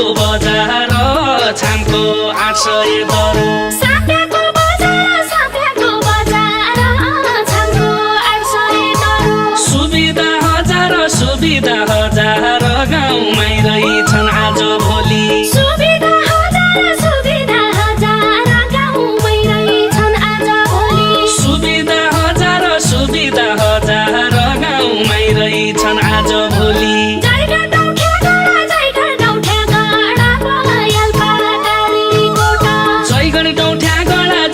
साफ्याको बजार छामको 800 दरो साफ्याको बजार छामको 800 दरो सुविधा हजार गाउँमै रहेछन् आज भोलि सुविधा हजार गाउँमै रहेछन् आज भोलि सुविधा हजार गाउँमै रहेछन् आज भोलि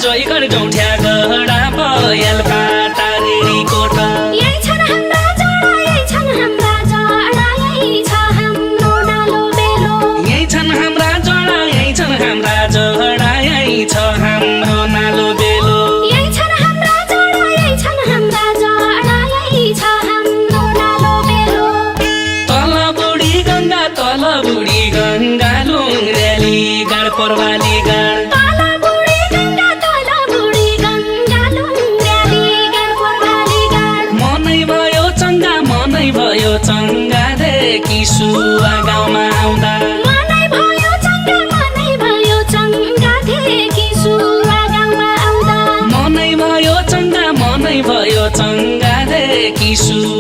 जयगढ गौठ्या गडा बयल पाटारी कोट यही छन् हाम्रा जडा यही छन् हाम्रा जडा यही छ हाम्रो नालो बेलो यही छन् हाम्रा जडा यही छन् हाम्रा जडा यही छ हाम्रो नालो बेलो यही छन् हाम्रा जडा यही छन् हाम्रा जडा यही छ हाम्रो नालो बेलो तल बुढी गङ्गा लुङ्ग्रेली गाड पर्वाली गाड चङ्गा देखि सुवा गाउँमा आउँदा मनै भयो चङ्गा देखि सुवा गाउँमा आउँदा मनै भयो चङ्गा देखि सुवा